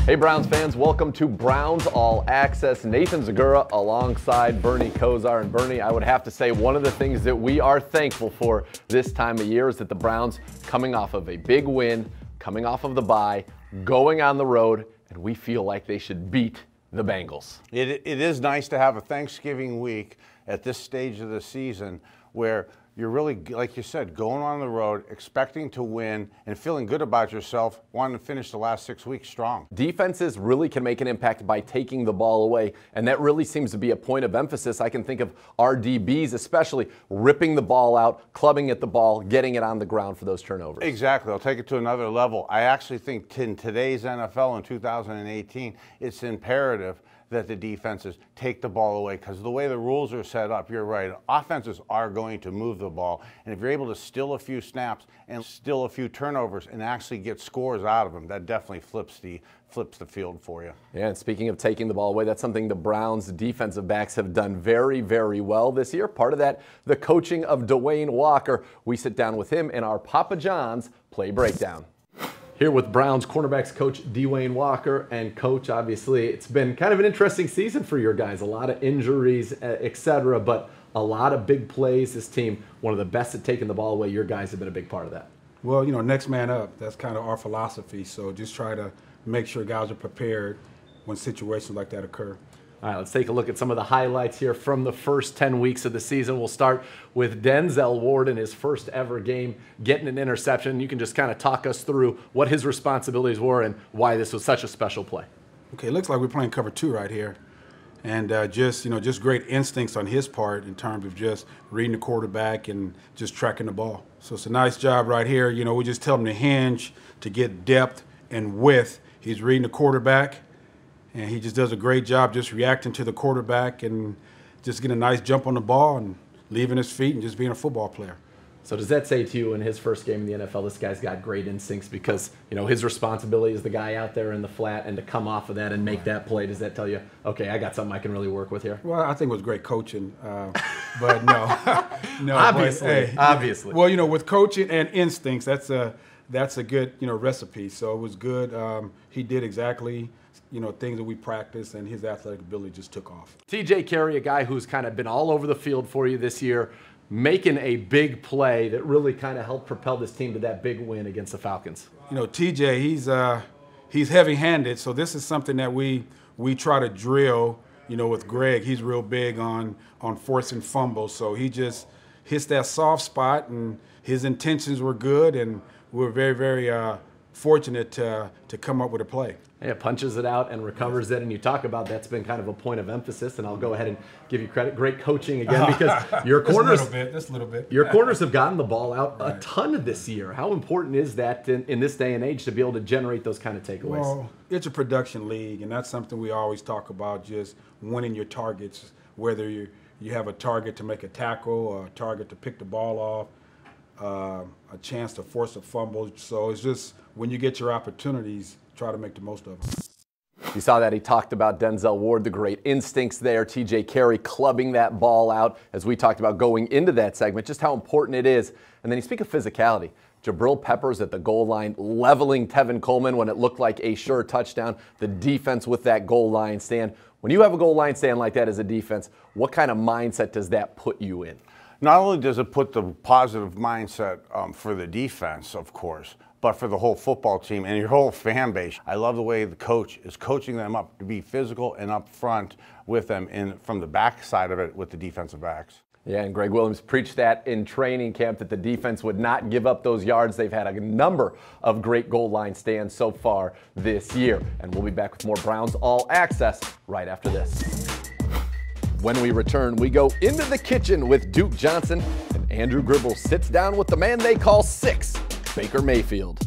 Hey Browns fans, welcome to Browns All Access. Nathan Zegura alongside Bernie Kosar. And Bernie, I would have to say one of the things that we are thankful for this time of year is that the Browns, coming off of a big win, coming off of the bye, going on the road, and we feel like they should beat the Bengals. It is nice to have a Thanksgiving week at this stage of the season where you're really, like you said, going on the road, expecting to win, and feeling good about yourself, wanting to finish the last 6 weeks strong. Defenses really can make an impact by taking the ball away, and that really seems to be a point of emphasis. I can think of our DBs especially ripping the ball out, clubbing at the ball, getting it on the ground for those turnovers. Exactly. They'll take it to another level. I actually think in today's NFL in 2018, it's imperative that the defenses take the ball away, because the way the rules are set up, you're right, offenses are going to move the ball, and if you're able to steal a few snaps and steal a few turnovers and actually get scores out of them, that definitely flips the field for you. Yeah, and speaking of taking the ball away, that's something the Browns defensive backs have done very, very well this year. Part of that, the coaching of Dwayne Walker. We sit down with him in our Papa John's Play Breakdown. Here with Browns cornerbacks coach Dwayne Walker. And coach, obviously, it's been kind of an interesting season for your guys. A lot of injuries, etc., but a lot of big plays. This team, one of the best at taking the ball away. Your guys have been a big part of that. Well, you know, next man up. That's kind of our philosophy. So just try to make sure guys are prepared when situations like that occur. All right, let's take a look at some of the highlights here from the first 10 weeks of the season. We'll start with Denzel Ward in his first ever game, getting an interception. You can just kind of talk us through what his responsibilities were and why this was such a special play. Okay, it looks like we're playing cover 2 right here. And just great instincts on his part in terms of just reading the quarterback and just tracking the ball. So it's a nice job right here. You know, we just tell him to hinge to get depth and width. He's reading the quarterback. And he just does a great job just reacting to the quarterback and just getting a nice jump on the ball and leaving his feet and just being a football player. So does that say to you in his first game in the NFL, this guy's got great instincts because, you know, his responsibility is the guy out there in the flat, and to come off of that and make that play, does that tell you, okay, I got something I can really work with here? Well, I think it was great coaching, but no. No, obviously, but, hey, obviously. Well, you know, with coaching and instincts, that's a good, you know, recipe. So it was good. He did exactly, you know, things that we practiced, and his athletic ability just took off. TJ Carrie, a guy who's kind of been all over the field for you this year, making a big play that really kind of helped propel this team to that big win against the Falcons. You know, TJ, he's heavy-handed, so this is something that we try to drill, you know, with Greg. He's real big on forcing fumbles, so he just hits that soft spot, and his intentions were good, and we're very, very fortunate to come up with a play. Yeah, punches it out and recovers it, and you talk about that's been kind of a point of emphasis, and I'll go ahead and give you credit. Great coaching again, because your corners, just a little bit. Your corners have gotten the ball out a ton this year. How important is that in this day and age to be able to generate those kind of takeaways? Well, it's a production league, and that's something we always talk about, just winning your targets, whether you have a target to make a tackle or a target to pick the ball off, a chance to force a fumble. So it's just when you get your opportunities, try to make the most of them. You saw that he talked about Denzel Ward, the great instincts there. TJ Carrie clubbing that ball out, as we talked about going into that segment, just how important it is. And then you speak of physicality. Jabril Peppers at the goal line, leveling Tevin Coleman when it looked like a sure touchdown. The defense with that goal line stand. When you have a goal line stand like that as a defense, what kind of mindset does that put you in? Not only does it put the positive mindset for the defense, of course, but for the whole football team and your whole fan base. I love the way the coach is coaching them up to be physical and up front with them from the back side of it with the defensive backs. Yeah, and Greg Williams preached that in training camp, that the defense would not give up those yards. They've had a number of great goal line stands so far this year. And we'll be back with more Browns All Access right after this. When we return, we go into the kitchen with Duke Johnson, and Andrew Gribble sits down with the man they call Six, Baker Mayfield.